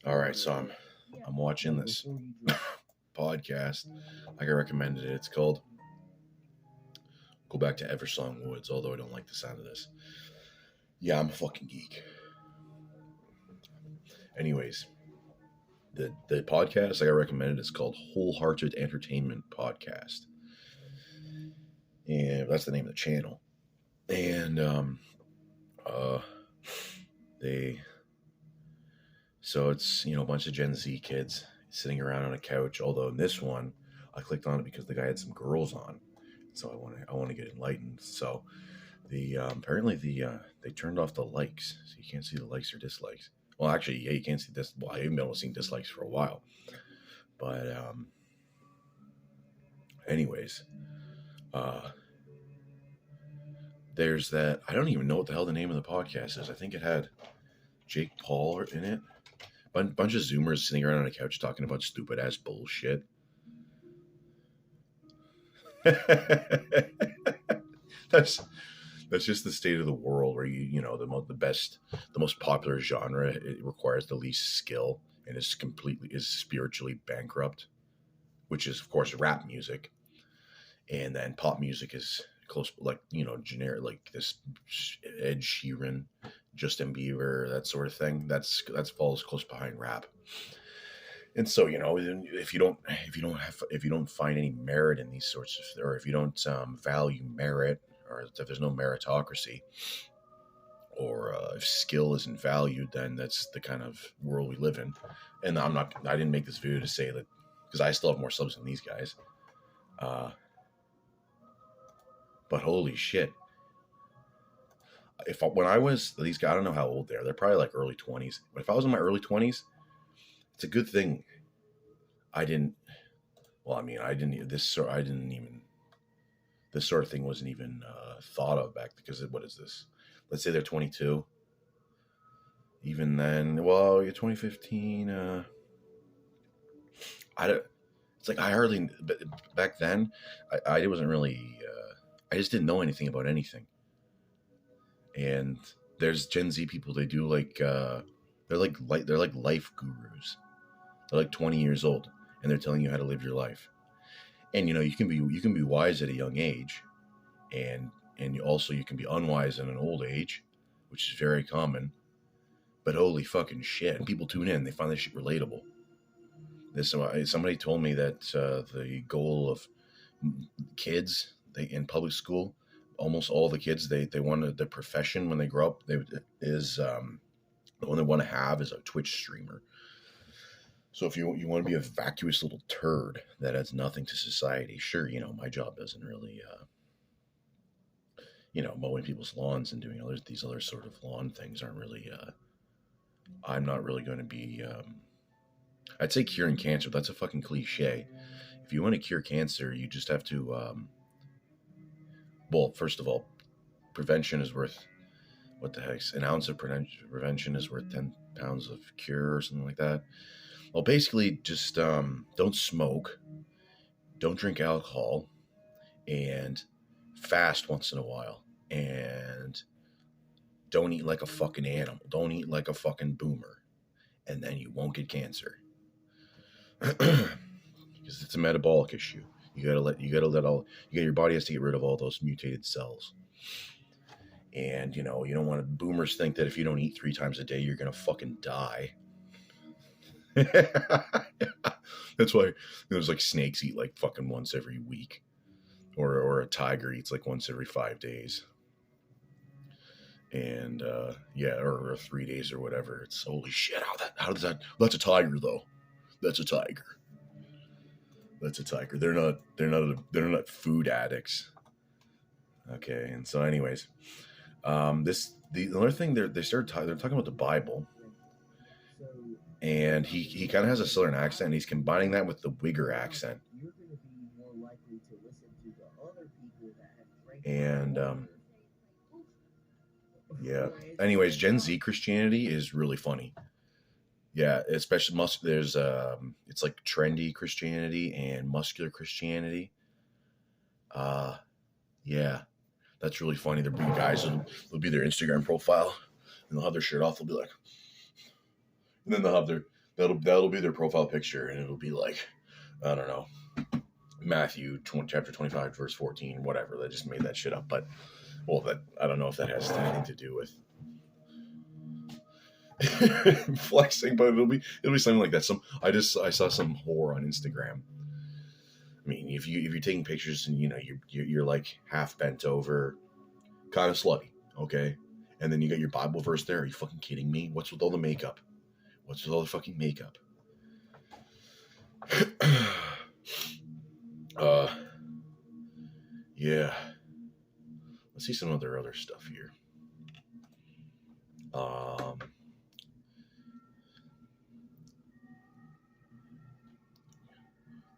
All right, so I'm watching this podcast. I got recommended it. It's called Go Back to Eversong Woods, although I don't like the sound of this. Yeah, I'm a fucking geek. Anyways, the podcast I got recommended is called Wholehearted Entertainment Podcast. And that's the name of the channel. And so it's, a bunch of Gen Z kids sitting around on a couch. Although in this one, I clicked on it because the guy had some girls on, so I want to get enlightened. So apparently they turned off the likes, so you can't see the likes or dislikes. Well, actually, yeah, you can't see this. Well, I haven't been able to see dislikes for a while. But anyways, there's that. I don't even know what the hell the name of the podcast is. I think it had Jake Paul in it. Bunch of Zoomers sitting around on a couch talking about stupid ass bullshit. That's just the state of the world where the most popular genre, it requires the least skill and is spiritually bankrupt, which is of course rap music, and then pop music is close, like generic, like this Ed Sheeran, Justin Bieber, that sort of thing. That's falls close behind rap. And so, if you don't find any merit in these sorts of, or if you don't value merit, or if there's no meritocracy, or if skill isn't valued, then that's the kind of world we live in. And I didn't make this video to say that, because I still have more subs than these guys. But holy shit. When I was, these guys, I don't know how old they are. They're probably like early 20s. But if I was in my early 20s, it's a good thing this sort of thing wasn't even thought of back, because what is this? Let's say they're 22. Even then, well, 2015, it's like back then, I wasn't really, I just didn't know anything about anything. And there's Gen Z people, they do they're like life gurus. They're like 20 years old, and they're telling you how to live your life. And you can be wise at a young age, and you can be unwise at an old age, which is very common. But holy fucking shit! And people tune in, they find this shit relatable. Somebody told me that the goal of kids in public school, almost all the kids, they wanted the profession when they grow up. The one they want to have is a Twitch streamer. So if you want to be a vacuous little turd that adds nothing to society, sure, my job doesn't really, mowing people's lawns and doing these other sort of lawn things aren't really, I'm not really going to be, I'd say curing cancer. That's a fucking cliche. If you want to cure cancer, you just have to, well, first of all, prevention is worth, what the heck, an ounce of prevention is worth 10 pounds of cure, or something like that. Well, basically, just don't smoke, don't drink alcohol, and fast once in a while, and don't eat like a fucking animal. Don't eat like a fucking boomer, and then you won't get cancer. Because it's a metabolic issue. Your body has to get rid of all those mutated cells. And you don't want boomers think that if you don't eat 3 times a day, you're gonna fucking die. That's why there's like snakes eat like fucking once every week, or a tiger eats like once every 5 days, and or 3 days or whatever. It's holy shit. How does that? That's a tiger though. That's a tiger. They're not food addicts. Okay, and so anyways, the other thing they're talking about the Bible. And he kind of has a southern accent, and he's combining that with the Wigger accent. And yeah. Anyways, Gen Z Christianity is really funny. Yeah, especially there's it's like trendy Christianity and muscular Christianity. Yeah, that's really funny. There'll be guys, it'll be their Instagram profile, and they'll have their shirt off. They'll be like, And then they'll have that'll be their profile picture, and it'll be like, I don't know, Matthew chapter 25 verse 14, whatever. They just made that shit up, but that I don't know if that has anything to do with flexing, but it'll be something like that. I saw some whore on Instagram. I mean, if you're taking pictures and you're like half bent over, kind of slutty, okay, and then you got your Bible verse there. Are you fucking kidding me? What's with all the makeup? What's with all the fucking makeup? Yeah. Let's see some other stuff here.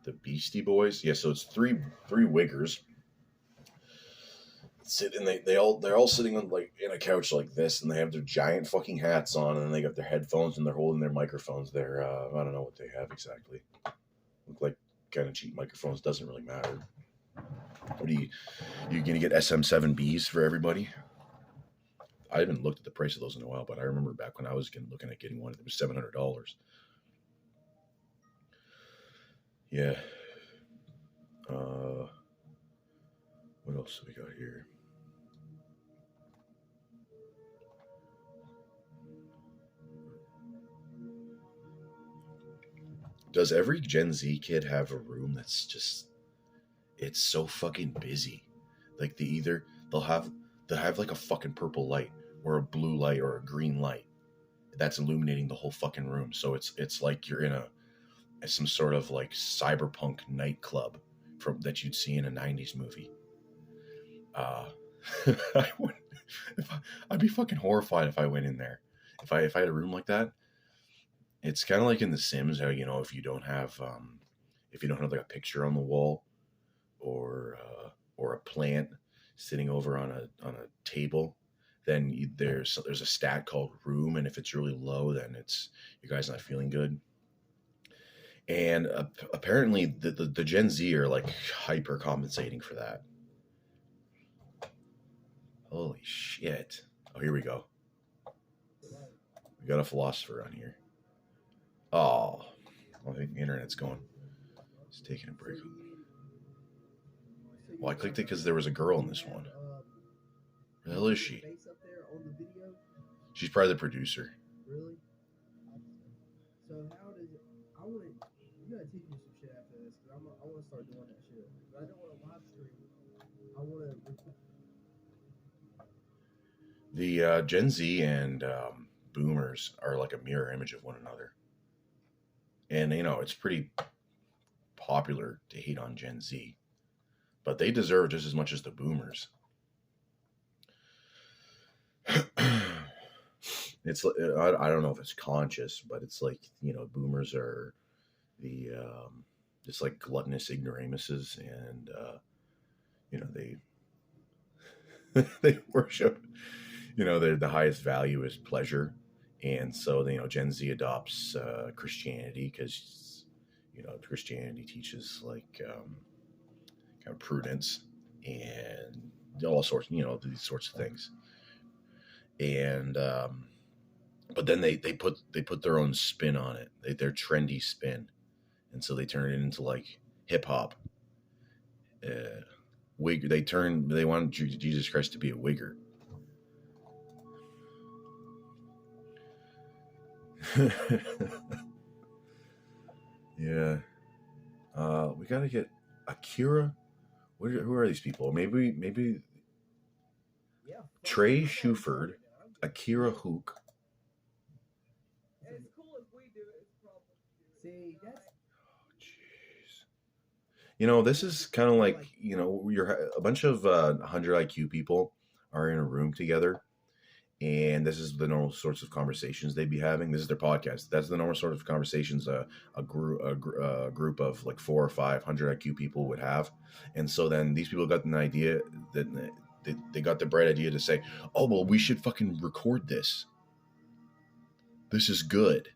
The Beastie Boys. Yeah, so it's three wiggers. They're all sitting on like in a couch like this, and they have their giant fucking hats on, and then they got their headphones and they're holding their microphones. They're I don't know what they have exactly. Look like kind of cheap microphones. Doesn't really matter. What are you gonna get SM7Bs for everybody? I haven't looked at the price of those in a while, but I remember back when I was looking at getting one, it was $700. Yeah. What else do we got here? Does every Gen Z kid have a room that's just, it's so fucking busy? Like they'll have like a fucking purple light or a blue light or a green light that's illuminating the whole fucking room. So it's like you're in some sort of like cyberpunk nightclub that you'd see in a 90s movie. I'd be fucking horrified if I went in there. If I had a room like that. It's kind of like in The Sims, how if you don't have like a picture on the wall, or a plant sitting over on a table, then there's a stat called room, and if it's really low, then it's your guy's not feeling good. And apparently the Gen Z are like hyper compensating for that. Holy shit! Oh, here we go. We got a philosopher on here. Oh, I think the internet's going. It's taking a break. Well, I clicked it because there was a girl in this one. Where the hell is she? She's probably the producer. Really? So how does it? You gotta teach me some shit after this, because I want to start doing that shit. But I don't want to live stream. I want to. The Gen Z and Boomers are like a mirror image of one another. And, it's pretty popular to hate on Gen Z. But they deserve just as much as the Boomers. It's I don't know if it's conscious, but it's like, Boomers are the just like gluttonous ignoramuses, and they worship, the highest value is pleasure. And so, Gen Z adopts Christianity because, Christianity teaches like kind of prudence and all sorts, these sorts of things. And but then they put their own spin on it, their trendy spin, and so they turn it into like hip hop. They want Jesus Christ to be a wigger. Yeah. We gotta get Akira. Who are these people? Maybe Trey Shuford, Akira Hook. It's cool if we do it. It's probably. See, that's. Oh, jeez. This is kind of like, you're a bunch of 100 IQ people are in a room together. And this is the normal sorts of conversations they'd be having. This is their podcast. That's the normal sort of conversations a group of like 400 or 500 IQ people would have. And so then these people got an idea that they got the bright idea to say, oh, well, we should fucking record this. This is good.